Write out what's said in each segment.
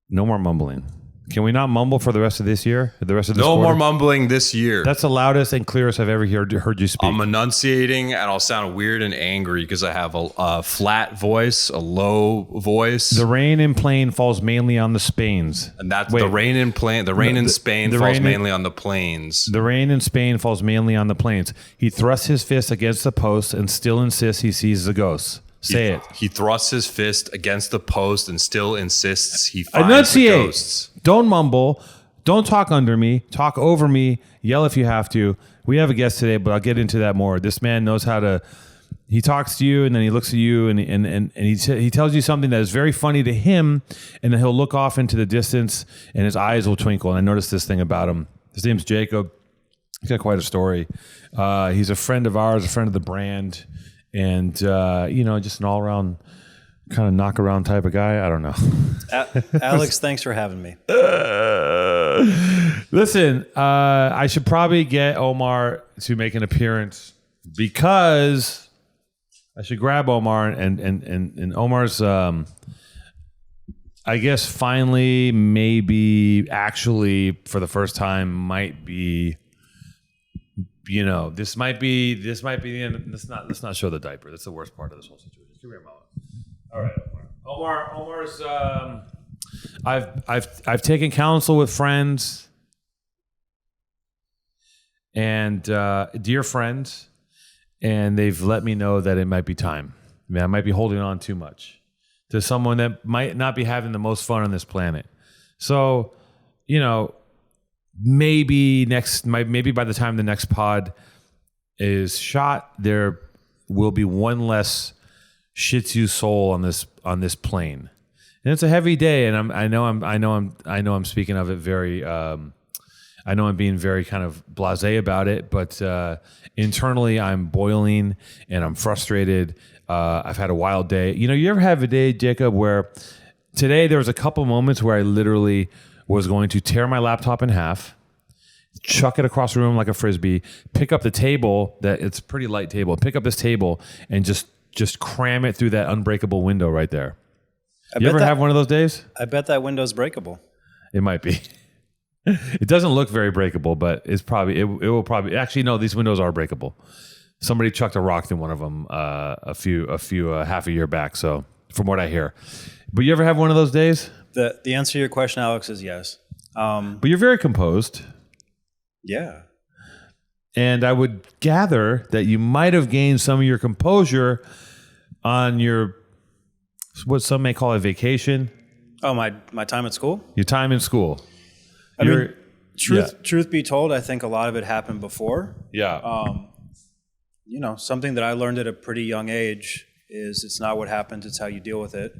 No more mumbling. Can we not mumble for the rest of this year? The rest of this quarter? more mumbling this year. That's the loudest and clearest I've ever heard you speak. I'm enunciating, and I'll sound weird and angry because I have a flat voice, a low voice. The rain in plane falls mainly on the Spains. And that's the rain in plane. The rain in Spain falls mainly on the plains. The rain in Spain falls mainly on the plains. He thrusts his fist against the post and still insists he sees the ghosts. Say it. He thrusts his fist against the post and still insists he finds the ghosts. Don't mumble. Don't talk under me. Talk over me. Yell if you have to. We have a guest today, but I'll get into that more. This man knows how to. He talks to you, and then he looks at you, and he tells you something that is very funny to him, and then he'll look off into the distance, and his eyes will twinkle. And I noticed this thing about him. His name's Jakob. He's got quite a story. He's a friend of ours, a friend of the brand. And, just an all-around kind of knock-around type of guy. I don't know. Alex, thanks for having me. Listen, I should probably get Omar to make an appearance because I should grab Omar and Omar's, I guess, finally, maybe, actually, for the first time, might be... this might be the end. Let's not show the diaper. That's the worst part of this whole situation. Come here, Mama. All right, Omar's. I've taken counsel with friends and dear friends, and they've let me know that it might be time. I might be holding on too much to someone that might not be having the most fun on this planet. So, maybe by the time the next pod is shot, there will be one less Shih Tzu soul on this plane, and it's a heavy day. And I know I'm speaking of it very. I know I'm being very kind of blasé about it, but internally I'm boiling and I'm frustrated. I've had a wild day. You ever have a day, Jacob, where today there was a couple moments where I literally was going to tear my laptop in half, chuck it across the room like a Frisbee, pick up the table, it's a pretty light table, pick up this table and just cram it through that unbreakable window right there. You ever have one of those days? I bet that window's breakable. It might be. It doesn't look very breakable, but it will probably, actually, no, these windows are breakable. Somebody chucked a rock in one of them half a year back, so from what I hear. But you ever have one of those days? The answer to your question, Alex, is yes. But you're very composed. Yeah. And I would gather that you might have gained some of your composure on your, what some may call a vacation. Oh, my time at school? Your time in school. Truth be told, I think a lot of it happened before. Yeah. Something that I learned at a pretty young age is it's not what happens, it's how you deal with it.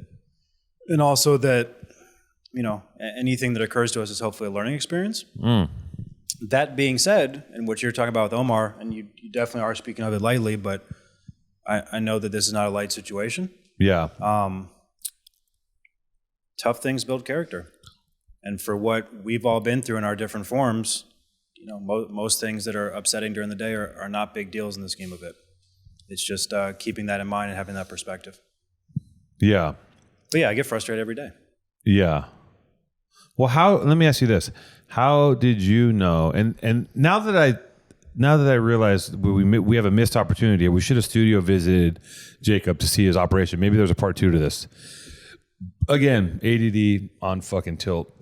And also that, anything that occurs to us is hopefully a learning experience. That being said, and what you're talking about with Omar, and you definitely are speaking of it lightly, but I know that this is not a light situation. Yeah. Tough things build character. And for what we've all been through in our different forms, most things that are upsetting during the day are not big deals in the scheme of it. It's just keeping that in mind and having that perspective. Yeah. But yeah, I get frustrated every day. Yeah. Well, let me ask you this. How did you know? And now that I realize we have a missed opportunity, we should have studio visited Jacob to see his operation. Maybe there's a part 2 to this. Again, ADD on fucking tilt.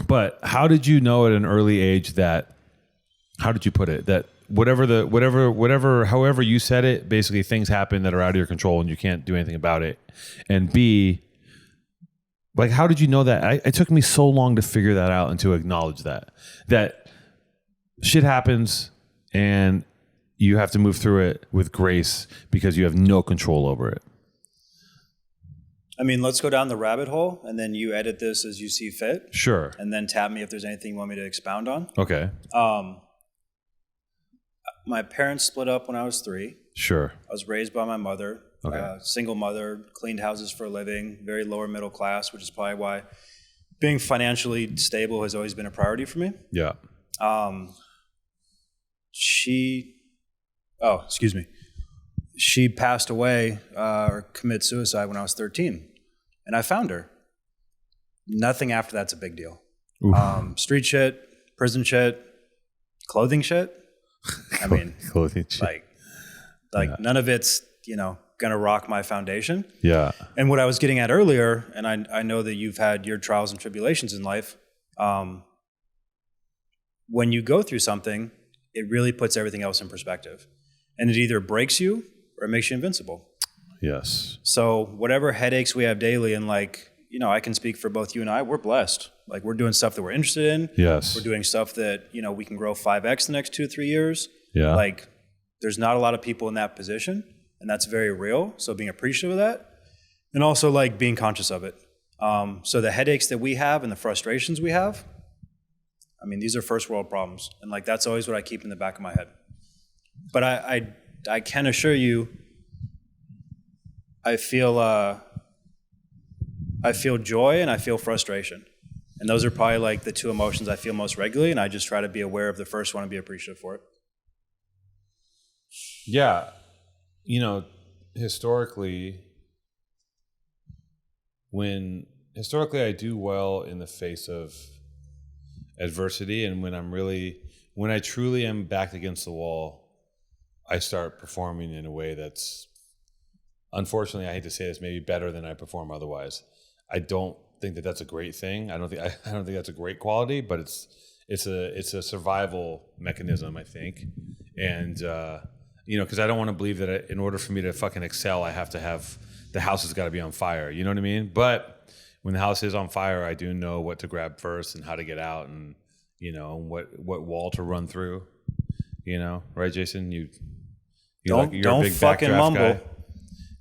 But how did you know at an early age how did you put it? That however you said it, basically things happen that are out of your control and you can't do anything about it. And B, like, how did you know that? It took me so long to figure that out and to acknowledge that shit happens and you have to move through it with grace because you have no control over it. I mean, let's go down the rabbit hole and then you edit this as you see fit. Sure. And then tap me if there's anything you want me to expound on. Okay. My parents split up when I was 3. Sure. I was raised by my mother. Okay. Single mother, cleaned houses for a living, very lower middle class, which is probably why being financially stable has always been a priority for me. Yeah. She passed away or committed suicide when I was 13, and I found her. Nothing after that's a big deal. Street shit, prison shit, clothing shit. I mean, clothing shit. Like none of it's, gonna rock my foundation. Yeah. And what I was getting at earlier, and I know that you've had your trials and tribulations in life. When you go through something, it really puts everything else in perspective. And it either breaks you or it makes you invincible. Yes. So whatever headaches we have daily, and I can speak for both you and I, we're blessed. Like, we're doing stuff that we're interested in. Yes. We're doing stuff that, we can grow 5x the next 2-3 years. Yeah. Like, there's not a lot of people in that position, and that's very real. So being appreciative of that, and also being conscious of it. So the headaches that we have and the frustrations we have, I mean, these are first world problems. And that's always what I keep in the back of my head. But I can assure you, I feel joy and I feel frustration. And those are probably the two emotions I feel most regularly. And I just try to be aware of the first one and be appreciative for it. Yeah. Historically I do well in the face of adversity, and when I truly am backed against the wall, I start performing in a way that's, unfortunately, I hate to say this, maybe better than I perform otherwise. I don't think that that's a great thing. I don't think that's a great quality, but it's a survival mechanism, I think. And because I don't want to believe that in order for me to fucking excel, I have to have the house has got to be on fire. You know what I mean? But when the house is on fire, I do know what to grab first and how to get out, and what wall to run through. Right, Jason? You're don't a big fucking backdraft mumble. guy.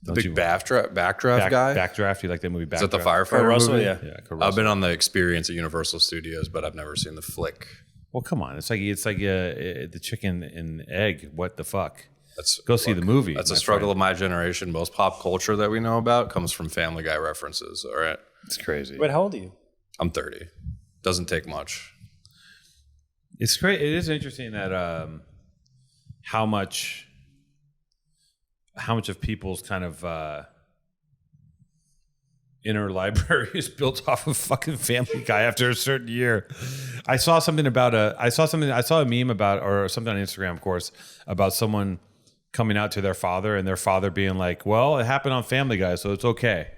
The big backdraft guy? Backdraft. You like that movie Backdraft? Is that the Kurt firefighter Russell, movie? yeah. Kurt Russell. I've been on the experience at Universal Studios, but I've never seen the flick. Well, come on. It's like the chicken and egg. What the fuck? Go see the movie. That's a struggle of my generation. Most pop culture that we know about comes from Family Guy references. All right. It's crazy. Wait, how old are you? I'm 30. Doesn't take much. It's great. It is interesting that how much of people's kind of inner library is built off of fucking Family Guy after a certain year. I saw a meme about, or something on Instagram, of course, about someone coming out to their father and their father being like, well, it happened on Family Guy, so it's okay.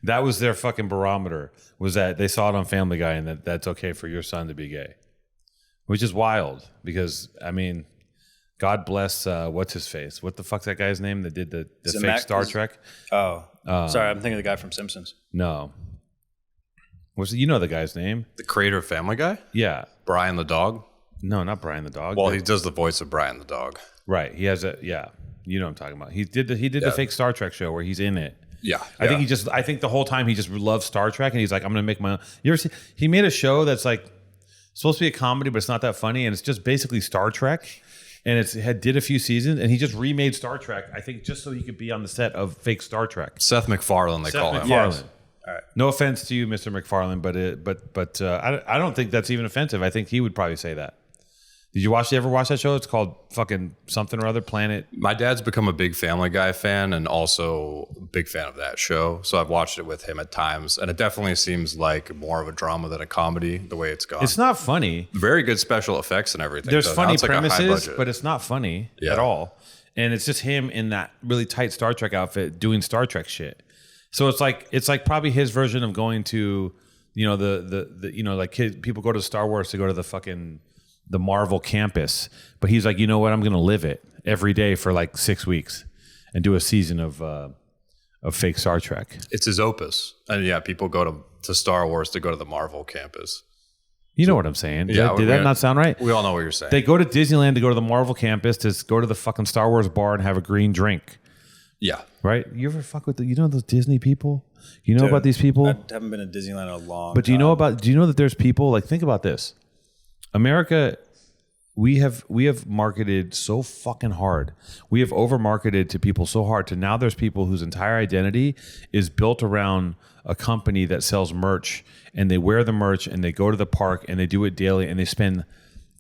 That was their fucking barometer, was that they saw it on Family Guy and that's okay for your son to be gay. Which is wild because, I mean, God bless, what's his face? What the fuck's that guy's name that did the fake Star Trek? Oh, sorry, I'm thinking of the guy from Simpsons. No. You know the guy's name? The creator of Family Guy? Yeah. Brian the dog? No, not Brian the dog. Well, he does the voice of Brian the dog. Right. He has yeah. You know what I'm talking about. He did the fake Star Trek show where he's in it. Yeah. I think the whole time he just loves Star Trek and he's like, I'm going to make my own. You ever see, he made a show that's like supposed to be a comedy, but it's not that funny. And it's just basically Star Trek. And did a few seasons and he just remade Star Trek, I think, just so he could be on the set of fake Star Trek. Seth MacFarlane, they call him. Yes. All right. No offense to you, Mr. MacFarlane, but I don't think that's even offensive. I think he would probably say that. Did you ever watch that show? It's called fucking something or other, Planet. My dad's become a big Family Guy fan and also a big fan of that show. So I've watched it with him at times. And it definitely seems like more of a drama than a comedy, the way it's gone. It's not funny. Very good special effects and everything. There's funny like premises, but it's not funny at all. And it's just him in that really tight Star Trek outfit doing Star Trek shit. So it's like probably his version of going to, people go to Star Wars to go to the Marvel campus, but he's like, you know what? I'm going to live it every day for like 6 weeks and do a season of fake Star Trek. It's his opus. And yeah, people go to Star Wars to go to the Marvel campus. You know what I'm saying? Did Yeah, that not sound right? We all know what you're saying. They go to Disneyland to go to the Marvel campus to go to the fucking Star Wars bar and have a green drink. Yeah. Right? You ever fuck with those Disney people? You know about these people? I haven't been to Disneyland in a long time. But do you know that there's people, like, think about this. America, we have marketed so fucking hard. We have over marketed to people so hard to now there's people whose entire identity is built around a company that sells merch, and they wear the merch and they go to the park and they do it daily and they spend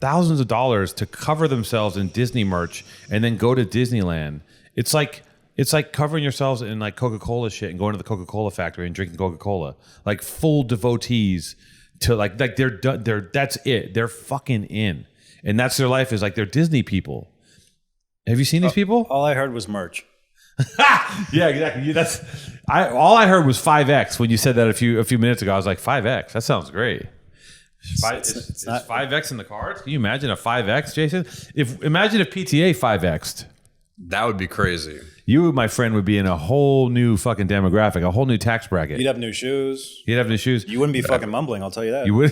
thousands of dollars to cover themselves in Disney merch and then go to Disneyland. It's like It's like covering yourselves in like Coca-Cola shit and going to the Coca-Cola factory and drinking Coca-Cola. Like full devotees to like they're done. That's it. They're fucking in, and that's their life. Is like they're Disney people. Have you seen these people? All I heard was merch. Yeah, exactly. All I heard was 5X when you said that a few minutes ago. I was like 5X. That sounds great. It's not 5X in the cards. Can you imagine a 5X, Jason? Imagine if PTA 5X'd. That would be crazy. You, my friend, would be in a whole new fucking demographic, a whole new tax bracket. You'd have new shoes. You'd have new shoes. You wouldn't be fucking mumbling, I'll tell you that. You would.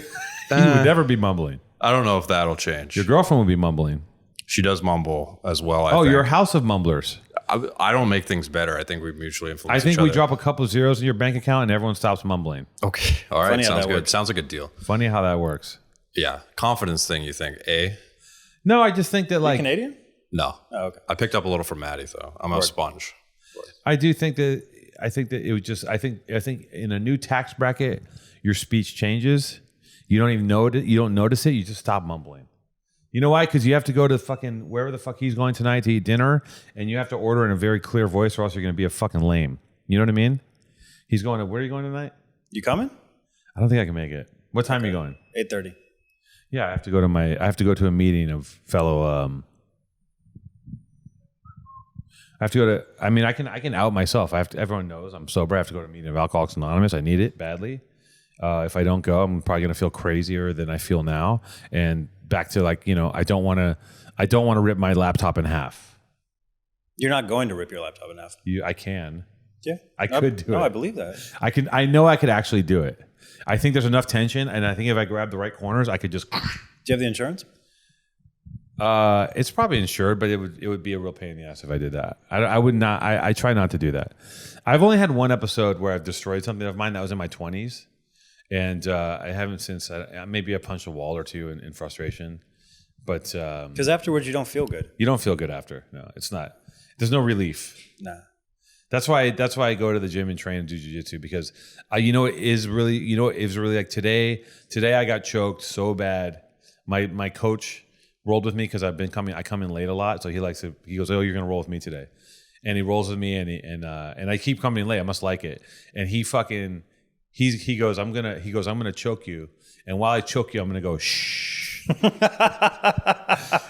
You would never be mumbling. I don't know if that'll change. Your girlfriend would be mumbling. She does mumble as well. I think. You're a house of mumblers. I don't make things better. I think we mutually influence I think each we other. drop a couple of zeros in your bank account and everyone stops mumbling. Okay. All right. Funny how Sounds that good. works. Sounds like a deal. Funny how that works. Yeah. Confidence thing, you think? No, I just think that like Canadian? No. Oh, okay. I picked up a little from Maddie, though. I'm a sponge. I do think that it would just I think in a new tax bracket your speech changes. You don't even know it. You don't notice it. You just stop mumbling. You know why? Because you have to go to fucking wherever the fuck he's going tonight to eat dinner, and you have to order in a very clear voice, or else you're going to be a fucking lame. You know what I mean? He's going to where are you going tonight? You coming? I don't think I can make it. What time are you going? 8:30. Yeah, I have to go to a meeting of fellow. I have to go to. I mean, I can out myself. Everyone knows I'm sober. I have to go to a meeting of Alcoholics Anonymous. I need it badly. If I don't go, I'm probably going to feel crazier than I feel now. And back to like, I don't want to rip my laptop in half. You're not going to rip your laptop in half. I can. Yeah. I could do it. No, I believe that. I know I could actually do it. I think there's enough tension, and I think if I grab the right corners, I could just. Do you have the insurance? It's probably insured, but it would be a real pain in the ass if I did that. I would not. I try not to do that. I've only had one episode where I've destroyed something of mine that was in my 20s, and I haven't since. Maybe I punched a wall or two in frustration, but Because afterwards you don't feel good. you don't feel good after. No, it's not. There's no relief. Nah. That's why I go to the gym and train and do jiu-jitsu because it is really like today I got choked so bad. My coach rolled with me because I come in late a lot, so he goes, "Oh, you're gonna roll with me today," and he rolls with me and I keep coming in late. I must like it, and he goes, I'm gonna choke you, and while I choke you, I'm gonna go shh.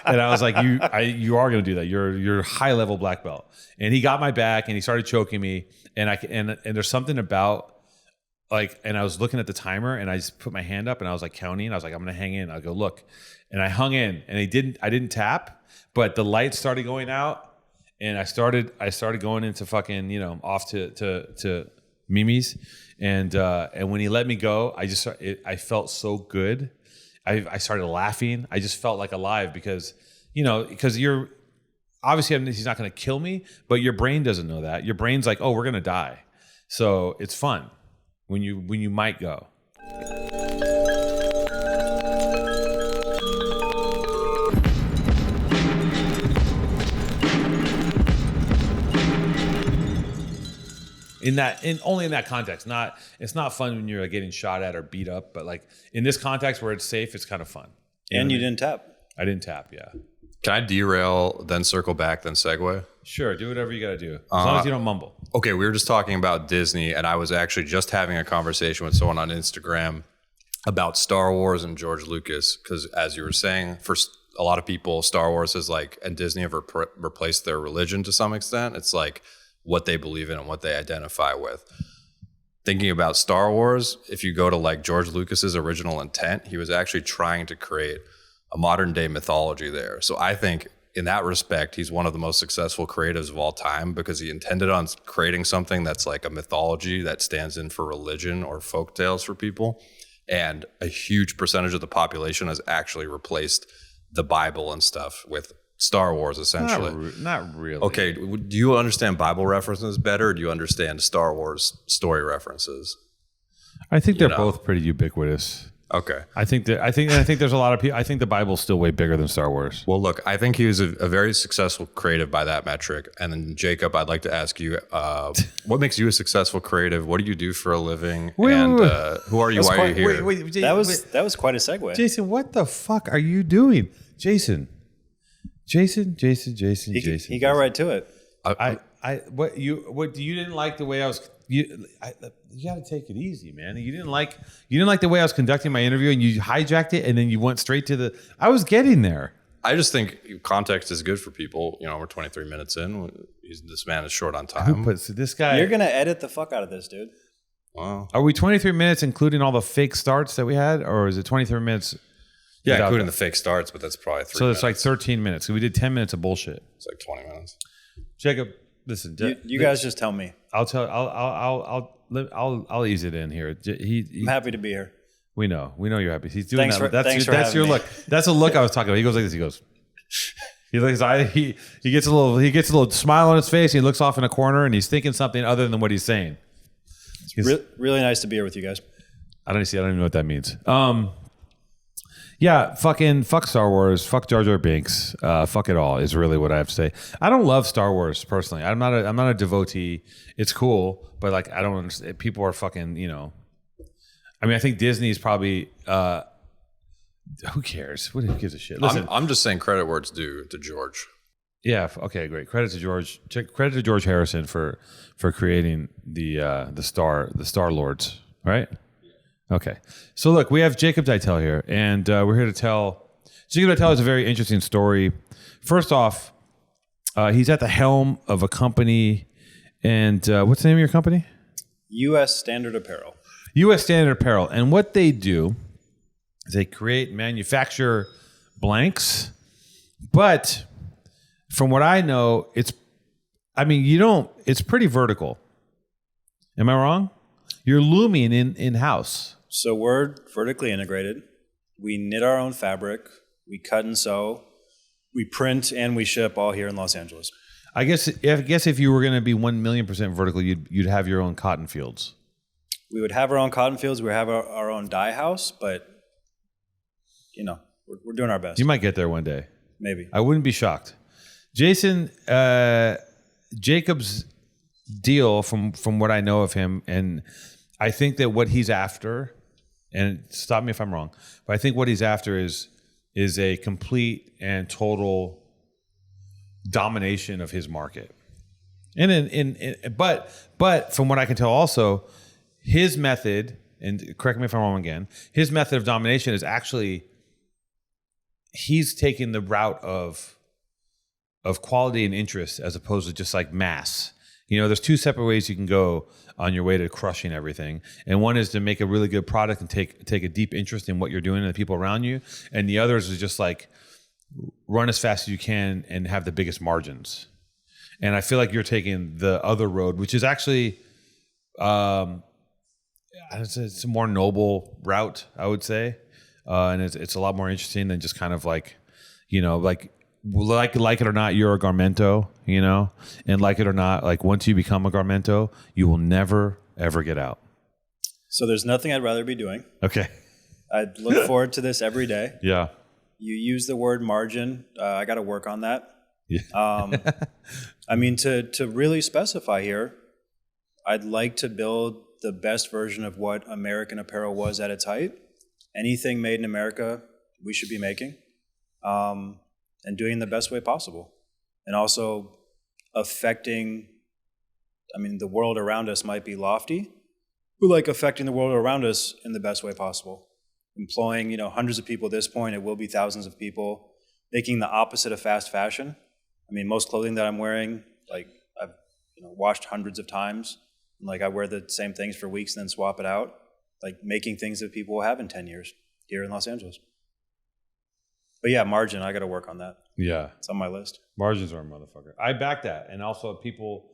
And I was like, you are gonna do that. You're high level black belt. And he got my back and he started choking me. And there's something about like, and I was looking at the timer and I just put my hand up and I was like counting. I was like, I'm gonna hang in. I'll go look, and I hung in, and I didn't tap, but the lights started going out, and I started going into fucking off to Mimi's, and when he let me go, I felt so good. I started laughing. I just felt like alive because you're obviously he's not going to kill me, but your brain doesn't know that. Your brain's like, oh, we're going to die. So it's fun when you might go. Only in that context. It's not fun when you're like getting shot at or beat up, but like in this context where it's safe, it's kind of fun. And you didn't tap. I didn't tap, yeah. Can I derail, then circle back, then segue? Sure, do whatever you got to do. As long as you don't mumble. Okay, we were just talking about Disney, and I was actually just having a conversation with someone on Instagram about Star Wars and George Lucas, because as you were saying, for a lot of people, Star Wars is like, and Disney have replaced their religion to some extent. It's like what they believe in and what they identify with. Thinking about Star Wars, if you go to like George Lucas's original intent, he was actually trying to create a modern day mythology there. So I think in that respect, he's one of the most successful creatives of all time because he intended on creating something that's like a mythology that stands in for religion or folk tales for people. And a huge percentage of the population has actually replaced the Bible and stuff with Star Wars, essentially. Not really. Okay, do you understand Bible references better, or do you understand Star Wars story references? I think they're both pretty ubiquitous. Okay. I think there's a lot of people. I think the Bible's still way bigger than Star Wars. Well, look, I think he was a very successful creative by that metric. And then, Jacob, I'd like to ask you, what makes you a successful creative? What do you do for a living? Who are you? Why are you here? Wait, That was quite a segue. Jason, what the fuck are you doing? Jason. He got right to it. what you didn't like the way I was. You got to take it easy, man. You didn't like the way I was conducting my interview, and you hijacked it, and then you went straight to the. I was getting there. I just think context is good for people. You know, we're 23 minutes in. This man is short on time. But this guy, You're gonna edit the fuck out of this, dude. Wow. are we 23 minutes including all the fake starts that we had, or is it 23 minutes? Yeah, without including that? the fake starts, but that's probably 3 So minutes. it's like 13 minutes. So we did 10 minutes of bullshit. It's like 20 minutes. Jacob, listen. You guys just tell me. I'll tell. I'll ease it in here. I'm happy to be here. We know you're happy. He's doing Thanks that. for- thanks for that's having your me. look. That's a look I was talking about. He goes like this. He goes. He looks. He gets a little smile on his face. And he looks off in a corner and he's thinking something other than what he's saying. Really nice to be here with you guys. I don't even know what that means. Yeah, fuck Star Wars, fuck Jar Jar Binks, fuck it all is really what I have to say. I don't love Star Wars personally. I'm not a devotee. It's cool, but like I don't understand. People are fucking, you know. I mean, I think Disney is probably. Who cares? Who gives a shit? Listen, I'm just saying credit where it's due to George. yeah, okay, great. Credit to George. Credit to George Harrison for creating the Star Lords, right? Okay. So look, we have Jakob Deitell here, and we're here to tell. Jakob Deitell is a very interesting story. First off, he's at the helm of a company, and what's the name of your company? U.S. Standard Apparel. U.S. Standard Apparel, and what they do is they manufacture blanks, but from what I know, it's pretty vertical. Am I wrong? You're looming in-house. So we're vertically integrated. We knit our own fabric. We cut and sew. We print and we ship all here in Los Angeles. I guess if you were going to be 1,000,000% vertical, you'd have your own cotton fields. We would have our own cotton fields. We would have our own dye house, but you know, we're doing our best. You might get there one day. Maybe. I wouldn't be shocked. Jason, Jacob's deal from what I know of him, and I think that what he's after, and stop me if I'm wrong, but I think what he's after is a complete and total domination of his market. But from what I can tell also, his method, and correct me if I'm wrong again, his method of domination is actually he's taking the route of quality and interest as opposed to just like mass. You know, there's two separate ways you can go on your way to crushing everything. And one is to make a really good product and take a deep interest in what you're doing and the people around you. And the others is just like run as fast as you can and have the biggest margins. And I feel like you're taking the other road, which is actually it's a more noble route, I would say. And it's a lot more interesting than just kind of like, you know, like it or not, you're a Garmento, you know, and like it or not, like once you become a Garmento, you will never ever get out. So there's nothing I'd rather be doing. Okay. I look forward to this every day. Yeah. You use the word margin. I got to work on that. Yeah. I mean, to really specify here, I'd like to build the best version of what American apparel was at its height. Anything made in America, we should be making. And doing the best way possible. And also affecting, I mean, the world around us might be lofty, but like affecting the world around us in the best way possible. Employing, you know, hundreds of people at this point, it will be thousands of people, making the opposite of fast fashion. I mean, most clothing that I'm wearing, like I've, you know, washed hundreds of times. And like I wear the same things for weeks and then swap it out. Like making things that people will have in 10 years here in Los Angeles. But yeah, margin, I got to work on that. Yeah. It's on my list. Margins are a motherfucker. I back that. And also people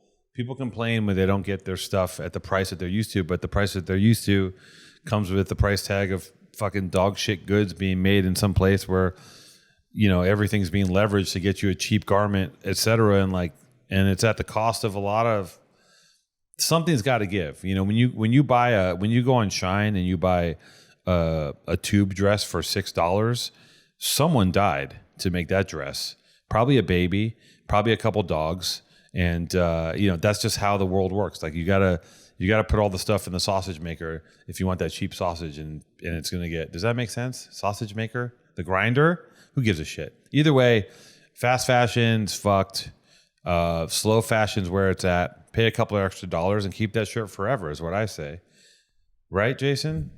complain when they don't get their stuff at the price that they're used to, but the price that they're used to comes with the price tag of fucking dog shit goods being made in some place where, you know, everything's being leveraged to get you a cheap garment, et cetera. And it's at the cost of a lot of, something's got to give. You know, when you go on Shine and you buy a tube dress for $6, someone died to make that dress. Probably a baby, probably a couple dogs, and you know, that's just how the world works. Like you gotta put all the stuff in the sausage maker if you want that cheap sausage, and it's gonna get. Does that make sense? Sausage maker, the grinder. Who gives a shit? Either way, fast fashion's fucked. Slow fashion's where it's at. Pay a couple of extra dollars and keep that shirt forever is what I say. Right, Jason?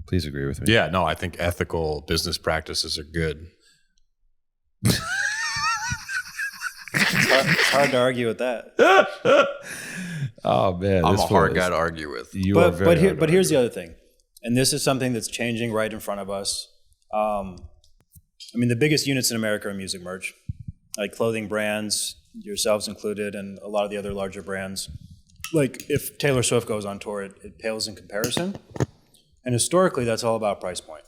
Please agree with me. Yeah, no, I think ethical business practices are good. It's hard to argue with that. Oh man, I'm this a hard was- guy to argue with. You are very hard to But here's argue the other thing, and this is something that's changing right in front of us. I mean, the biggest units in America are music merch, like clothing brands, yourselves included, and a lot of the other larger brands. Like if Taylor Swift goes on tour, it pales in comparison. And historically, that's all about price point.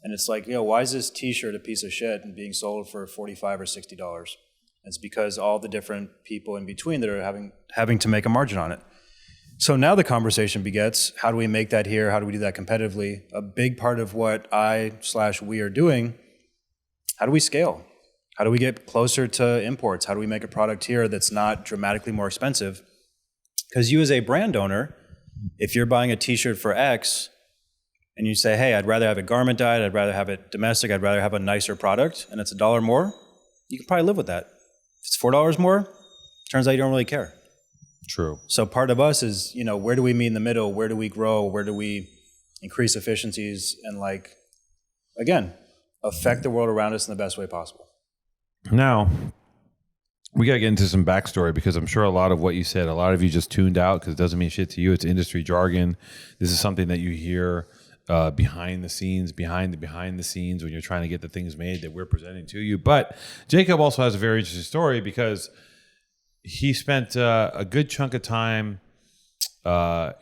And it's like, why is this T-shirt a piece of shit and being sold for $45 or $60? It's because all the different people in between that are having to make a margin on it. So now the conversation begets, how do we make that here? How do we do that competitively? A big part of what we are doing, how do we scale? How do we get closer to imports? How do we make a product here that's not dramatically more expensive? Because you as a brand owner, if you're buying a T-shirt for X and you say, hey, I'd rather have it garment dyed, I'd rather have it domestic, I'd rather have a nicer product, and it's $1 more, you can probably live with that. If it's $4 more, turns out you don't really care. True. So part of us is, where do we meet in the middle? Where do we grow? Where do we increase efficiencies and again, affect the world around us in the best way possible? Now, we got to get into some backstory because I'm sure a lot of what you said, a lot of you just tuned out because it doesn't mean shit to you. It's industry jargon. This is something that you hear behind the scenes when you're trying to get the things made that we're presenting to you. But Jakob also has a very interesting story because he spent a good chunk of time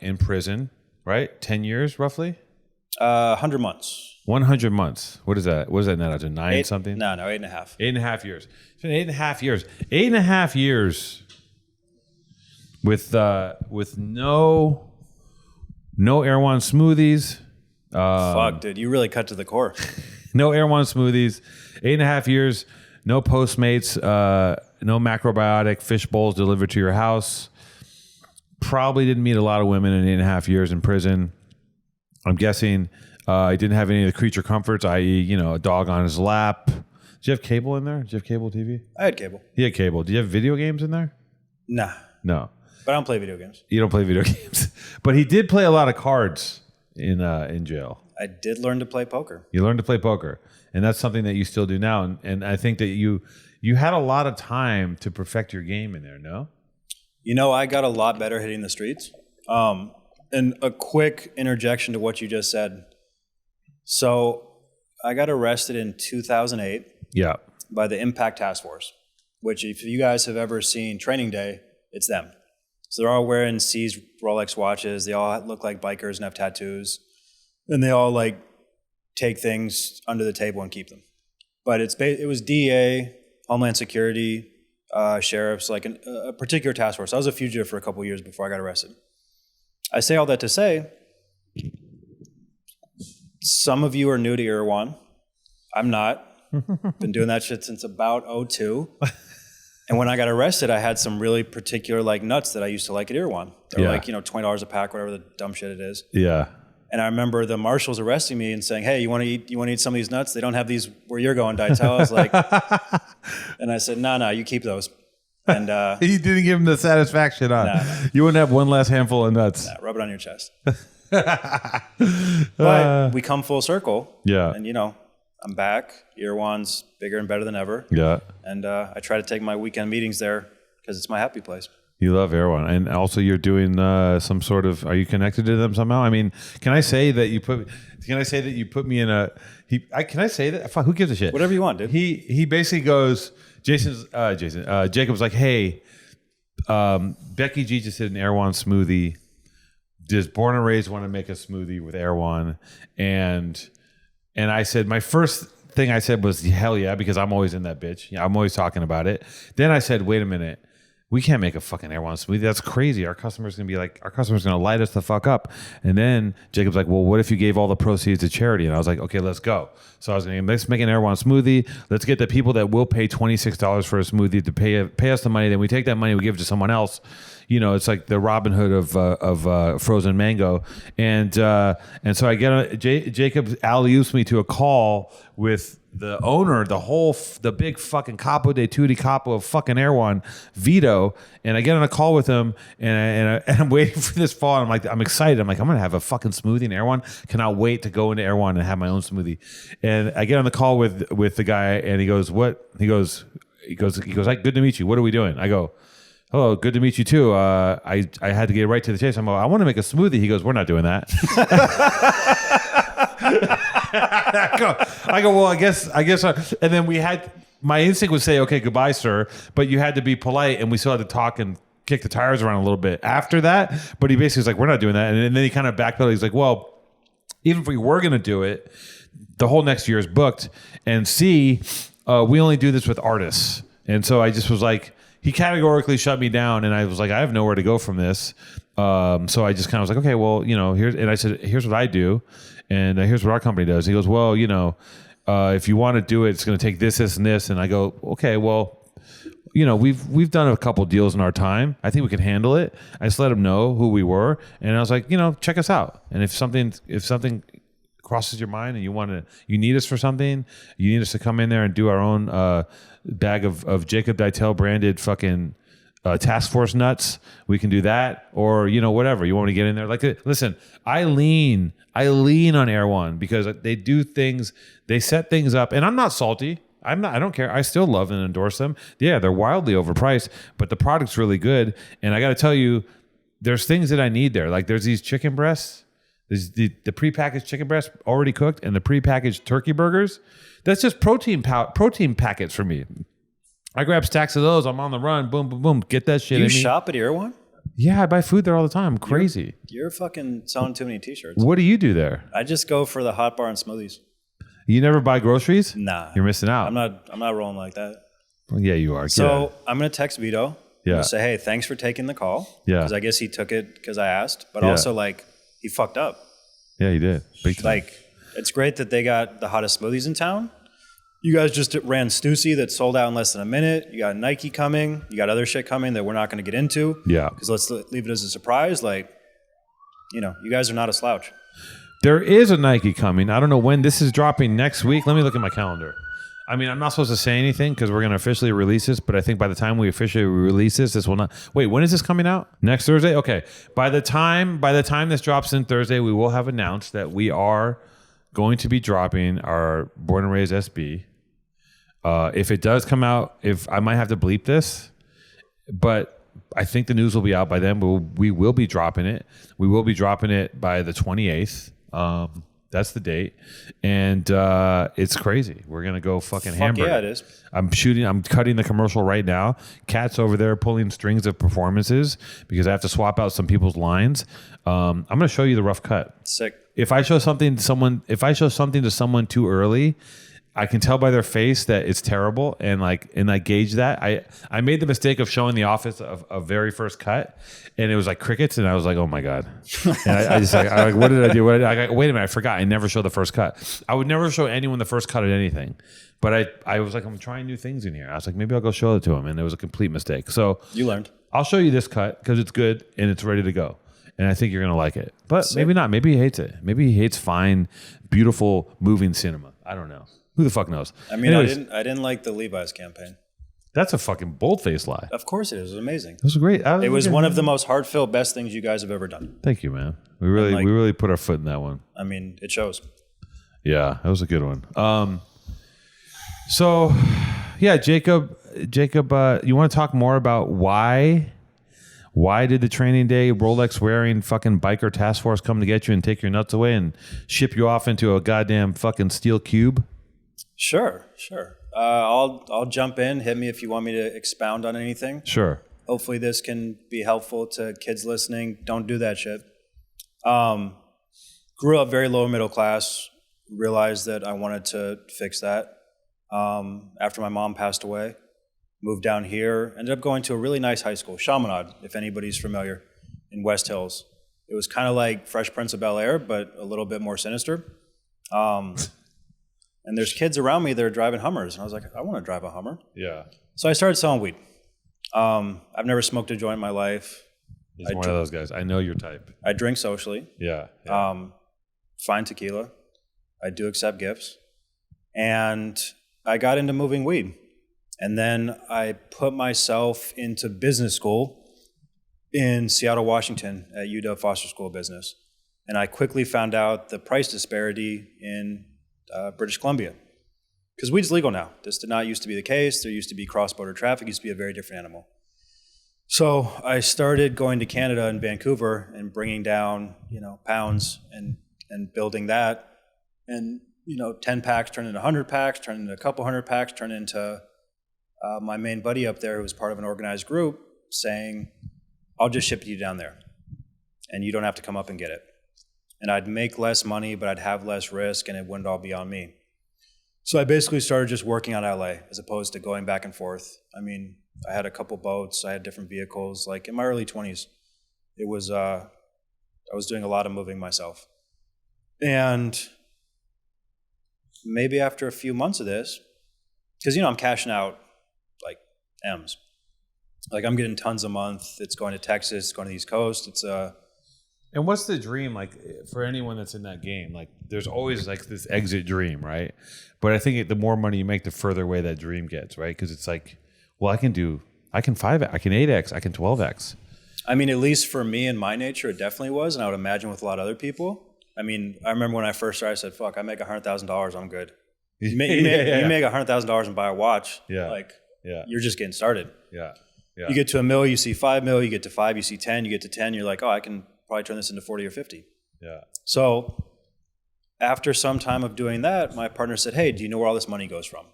in prison, right? 10 years roughly? 100 months. 100 months. What is that? What is that now? To 9 something? No, 8.5. 8.5 years. It's been 8.5 years. 8.5 years with no Erewhon smoothies. Fuck, dude, you really cut to the core. No Erewhon smoothies. 8.5 years. No Postmates. No macrobiotic fish bowls delivered to your house. Probably didn't meet a lot of women in 8.5 years in prison. I'm guessing he didn't have any of the creature comforts, i.e., a dog on his lap. Did you have cable in there? Did you have cable TV? I had cable. He had cable. Do you have video games in there? Nah. No. But I don't play video games. You don't play video games. But he did play a lot of cards in jail. I did learn to play poker. You learned to play poker. And that's something that you still do now. And I think that you had a lot of time to perfect your game in there, no? I got a lot better hitting the streets. And a quick interjection to what you just said. So I got arrested in 2008 by the Impact Task Force, which if you guys have ever seen Training Day, it's them. So they're all wearing C's Rolex watches. They all look like bikers and have tattoos. And they all take things under the table and keep them. But it was DEA, Homeland Security, sheriffs, a particular task force. I was a fugitive for a couple of years before I got arrested. I say all that to say, some of you are new to Erewhon. I'm not. Been doing that shit since about 2002. And when I got arrested, I had some really particular nuts that I used to like at Erewhon. They're $20 a pack, whatever the dumb shit it is. Yeah. And I remember the marshals arresting me and saying, "Hey, you want to eat some of these nuts? They don't have these where you're going, Deitell." I was like, and I said, "No, you keep those." And you didn't give him the satisfaction, huh? No. You wouldn't have one last handful of nuts. Rub it on your chest. But we come full circle. Yeah. And I'm back. Erewhon's bigger and better than ever. Yeah. And I try to take my weekend meetings there because it's my happy place. You love Erewhon. And also you're doing some sort of, are you connected to them somehow? I mean, can I say that you put me in a, can I say that? Fuck, who gives a shit? Whatever you want, dude. He basically goes, Jacob's like, hey, Becky G just did an Erewhon smoothie. Does Born and Raised want to make a smoothie with Erewhon? And I said, my first thing I said was, hell yeah, because I'm always in that bitch. Yeah, I'm always talking about it. Then I said, wait a minute. We can't make a fucking Erewhon smoothie. That's crazy. Our customer's going to light us the fuck up. And then Jacob's like, well, what if you gave all the proceeds to charity? And I was like, okay, let's go. So I was going to, let's make an Erewhon smoothie. Let's get the people that will pay $26 for a smoothie to pay us the money. Then we take that money, we give it to someone else. it's like the Robin Hood of frozen mango. And so I get on, Jacob alley-oops me to a call with the owner, the big fucking capo de tutti capo of fucking Erewhon, Vito. And I get on a call with him, and I'm waiting for this fall. And I'm excited. I'm like, I'm going to have a fucking smoothie in Erewhon. Cannot wait to go into Erewhon and have my own smoothie. And I get on the call with the guy, and he goes, what? He goes, like, good to meet you. What are we doing? I go, hello, good to meet you too. I had to get right to the chase. I'm like, I want to make a smoothie. He goes, we're not doing that. I go, well, I guess. And then my instinct would say, okay, goodbye, sir. But you had to be polite, and we still had to talk and kick the tires around a little bit after that. But he basically was like, we're not doing that. And then he kind of backpedaled. He's like, well, even if we were going to do it, the whole next year is booked. And C, we only do this with artists. And so I just was like, he categorically shut me down, and I was like, I have nowhere to go from this. So I just kind of was like, okay, well, and I said, here's what I do, and here's what our company does. He goes, well, if you want to do it, it's going to take this, and this. And I go, okay, well, we've done a couple deals in our time. I think we can handle it. I just let him know who we were, and I was like, check us out. And if something crosses your mind and you need us for something, you need us to come in there and do our own bag of Jakob Deitell branded fucking task force nuts, we can do that. Or whatever you want me to get in there. Like, listen, I lean on Erewhon because they do things, they set things up, and I'm not salty. I don't care. I still love and endorse them. Yeah, they're wildly overpriced, but the product's really good. And I got to tell you, there's things that I need there. Like, there's these chicken breasts. There's the prepackaged chicken breast already cooked, and the prepackaged turkey burgers. That's just protein packets for me. I grab stacks of those. I'm on the run. Boom, boom, boom. Get that shit. You shop at Erewhon? Yeah, I buy food there all the time. I'm crazy. You're fucking selling too many t-shirts. What do you do there? I just go for the hot bar and smoothies. You never buy groceries? Nah. You're missing out. I'm not rolling like that. Well, yeah, you are. So I'm going to text Vito. Yeah. And say, hey, thanks for taking the call. Yeah. Because I guess he took it because I asked. But also, like, he fucked up. Yeah, he did. Big time. Like, it's great that they got the hottest smoothies in town. You guys just ran Stussy that sold out in less than a minute. You got Nike coming. You got other shit coming that we're not going to get into. Yeah. Because let's leave it as a surprise. Like, you guys are not a slouch. There is a Nike coming. I don't know when. This is dropping next week. Let me look at my calendar. I mean, I'm not supposed to say anything because we're going to officially release this, but I think by the time we officially release this will not... Wait, when is this coming out? Next Thursday? Okay. By the time this drops in Thursday, we will have announced that we are going to be dropping our Born and Raised SB. If it does come out, I might have to bleep this, but I think the news will be out by then. We will be dropping it. We will be dropping it by the 28th. That's the date, and it's crazy. We're gonna go fucking hamburger. Yeah, it is. I'm cutting the commercial right now. Kat's over there pulling strings of performances because I have to swap out some people's lines. I'm gonna show you the rough cut. Sick. If I show something to someone too early, I can tell by their face that it's terrible, and I gauge that. I made the mistake of showing The Office a very first cut, and it was like crickets, and I was like, oh my god. And I just like, what did I do? Wait a minute, I forgot. I never show the first cut. I would never show anyone the first cut at anything, but I was like, I'm trying new things in here. I was like, maybe I'll go show it to him, and it was a complete mistake. So you learned. I'll show you this cut because it's good and it's ready to go. And I think you're gonna like it, but maybe not. Maybe he hates it. Maybe he hates fine, beautiful, moving cinema. I don't know. Who the fuck knows? I mean, anyways, I didn't like the Levi's campaign. That's a fucking bold-faced lie. Of course it is. It was amazing. It was great. It was one of the most heartfelt, best things you guys have ever done. Thank you, man. We really put our foot in that one. I mean, it shows. Yeah, that was a good one. So, yeah, Jacob, you want to talk more about why did the training day Rolex wearing fucking biker task force come to get you and take your nuts away and ship you off into a goddamn fucking steel cube? Sure. I'll jump in. Hit me if you want me to expound on anything. Sure. Hopefully this can be helpful to kids listening. Don't do that shit. Grew up very low middle class. Realized that I wanted to fix that. After my mom passed away, moved down here. Ended up going to a really nice high school, Chaminade, if anybody's familiar, in West Hills. It was kind of like Fresh Prince of Bel-Air, but a little bit more sinister. And there's kids around me that are driving Hummers. And I was like, I want to drive a Hummer. Yeah. So I started selling weed. I've never smoked a joint in my life. He's one of those guys. I know your type. I drink socially. Yeah. Fine tequila. I do accept gifts. And I got into moving weed. And then I put myself into business school in Seattle, Washington at UW Foster School of Business. And I quickly found out the price disparity in British Columbia. Because weed's legal now. This did not used to be the case. There used to be cross-border traffic. It used to be a very different animal. So I started going to Canada and Vancouver and bringing down, pounds and building that. And, 10 packs turned into 100 packs, turned into a couple hundred packs, turned into my main buddy up there who was part of an organized group saying, I'll just ship you down there and you don't have to come up and get it. And I'd make less money, but I'd have less risk and it wouldn't all be on me. So I basically started just working on LA as opposed to going back and forth. I mean, I had a couple boats, I had different vehicles. Like in my early 20s, it was, I was doing a lot of moving myself. And maybe after a few months of this, because, I'm cashing out like M's. Like I'm getting tons a month. It's going to Texas, it's going to the East Coast. And what's the dream like for anyone that's in that game? Like there's always like this exit dream, right? But I think the more money you make, the further away that dream gets, right? Because it's like, well, I can 5x, I can 8x, I can 12x. I mean, at least for me and my nature, it definitely was. And I would imagine with a lot of other people. I mean, I remember when I first started, I said, fuck, I make $100,000, I'm good. You make $100,000 and buy a watch. Yeah. You're just getting started. Yeah. You get to $1 million, you see $5 million, you get to 5, you see 10, you get to 10, you're like, oh, I can probably turn this into 40 or 50. Yeah. So after some time of doing that, my partner said, hey, do you know where all this money goes from?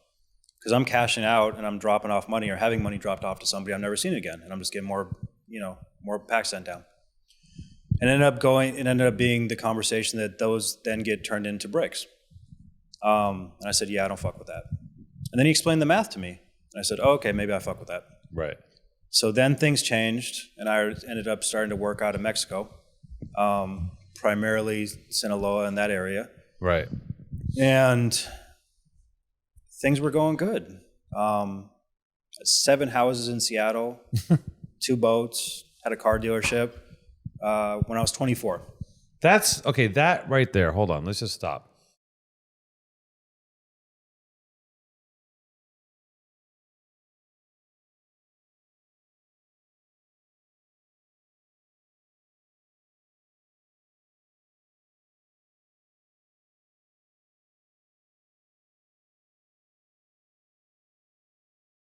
Because I'm cashing out and I'm dropping off money or having money dropped off to somebody I've never seen again. And I'm just getting more packs sent down. And it ended up being the conversation that those then get turned into bricks. And I said, yeah, I don't fuck with that. And then he explained the math to me. And I said, oh, okay, maybe I fuck with that. Right. So then things changed, and I ended up starting to work out of Mexico, primarily Sinaloa and that area. Right. And things were going good. 7 houses in Seattle, 2 boats, had a car dealership when I was 24. That's okay. That right there. Hold on. Let's just stop.